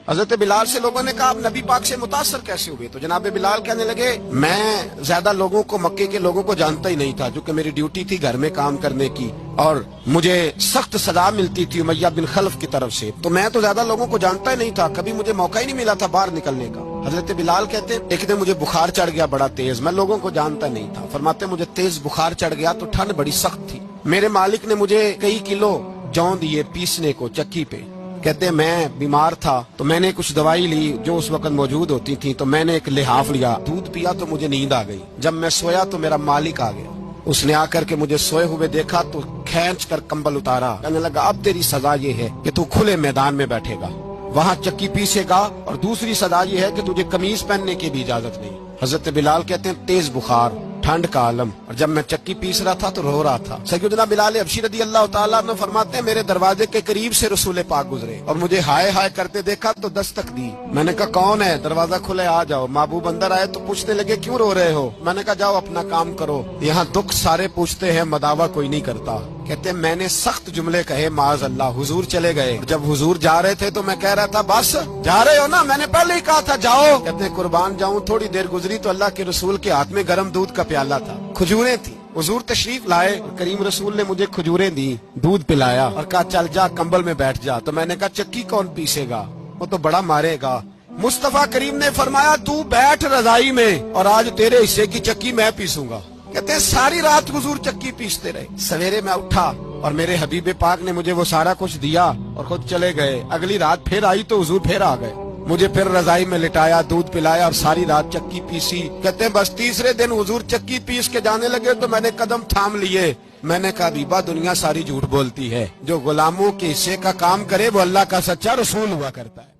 حضرت بلال سے لوگوں نے کہا آپ نبی پاک سے متاثر کیسے ہوئے؟ تو جناب بلال کہنے لگے میں زیادہ لوگوں کو، مکے کے لوگوں کو جانتا ہی نہیں تھا، جو کہ میری ڈیوٹی تھی گھر میں کام کرنے کی، اور مجھے سخت سزا ملتی تھی امیہ بن خلف کی طرف سے، تو میں تو زیادہ لوگوں کو جانتا ہی نہیں تھا، کبھی مجھے موقع ہی نہیں ملا تھا باہر نکلنے کا۔ حضرت بلال کہتے ہیں ایک دن مجھے بخار چڑھ گیا بڑا تیز، میں لوگوں کو جانتا نہیں تھا، فرماتے مجھے تیز بخار چڑھ گیا تو ٹھنڈ بڑی سخت تھی، میرے مالک نے مجھے کئی کلو جوں دیے پیسنے کو چکی پہ، کہتے ہیں میں بیمار تھا تو میں نے کچھ دوائی لی جو اس وقت موجود ہوتی تھی، تو میں نے ایک لحاف لیا، دودھ پیا تو مجھے نیند آ گئی، جب میں سویا تو میرا مالک آ گیا، اس نے آ کر کے مجھے سوئے ہوئے دیکھا تو کھینچ کر کمبل اتارا، کہنے لگا اب تیری سزا یہ ہے کہ تو کھلے میدان میں بیٹھے گا، وہاں چکی پیسے گا، اور دوسری سزا یہ ہے کہ تجھے قمیض پہننے کی بھی اجازت نہیں۔ حضرت بلال کہتے ہیں تیز بخار، ٹھنڈ کا عالم، اور جب میں چکی پیس رہا تھا تو رو رہا تھا۔ سیدنا بلال حبشی رضی اللہ تعالیٰ عنہ فرماتے ہیں میرے دروازے کے قریب سے رسول پاک گزرے اور مجھے ہائے ہائے کرتے دیکھا تو دستک دی، میں نے کہا کون ہے؟ دروازہ کھلے آ جاؤ۔ محبوب اندر آئے تو پوچھنے لگے کیوں رو رہے ہو؟ میں نے کہا جاؤ اپنا کام کرو، یہاں دکھ سارے پوچھتے ہیں مداوا کوئی نہیں کرتا۔ کہتے ہیں میں نے سخت جملے کہے معاذ اللہ، حضور چلے گئے، جب حضور جا رہے تھے تو میں کہہ رہا تھا بس جا رہے ہو نا، میں نے پہلے ہی کہا تھا جاؤ۔ کہتے ہیں قربان جاؤں، تھوڑی دیر گزری تو اللہ کے رسول کے ہاتھ میں گرم دودھ کا پیالہ تھا، کھجوریں تھی، حضور تشریف لائے اور کریم رسول نے مجھے کھجوریں دی، دودھ پلایا اور کہا چل جا کمبل میں بیٹھ جا۔ تو میں نے کہا چکی کون پیسے گا؟ وہ تو بڑا مارے گا۔ مصطفیٰ کریم نے فرمایا تو بیٹھ رضائی میں اور آج تیرے حصے کی چکی میں پیسوں گا۔ کہتے ہیں ساری رات حضور چکی پیستے رہے، سویرے میں اٹھا اور میرے حبیب پاک نے مجھے وہ سارا کچھ دیا اور خود چلے گئے۔ اگلی رات پھر آئی تو حضور پھر آ گئے، مجھے پھر رضائی میں لٹایا، دودھ پلایا اور ساری رات چکی پیسی۔ کہتے ہیں بس تیسرے دن حضور چکی پیس کے جانے لگے تو میں نے قدم تھام لیے، میں نے کہا بیبا دنیا ساری جھوٹ بولتی ہے، جو غلاموں کے حصے کا کام کرے وہ اللہ کا سچا رسول ہوا کرتا ہے۔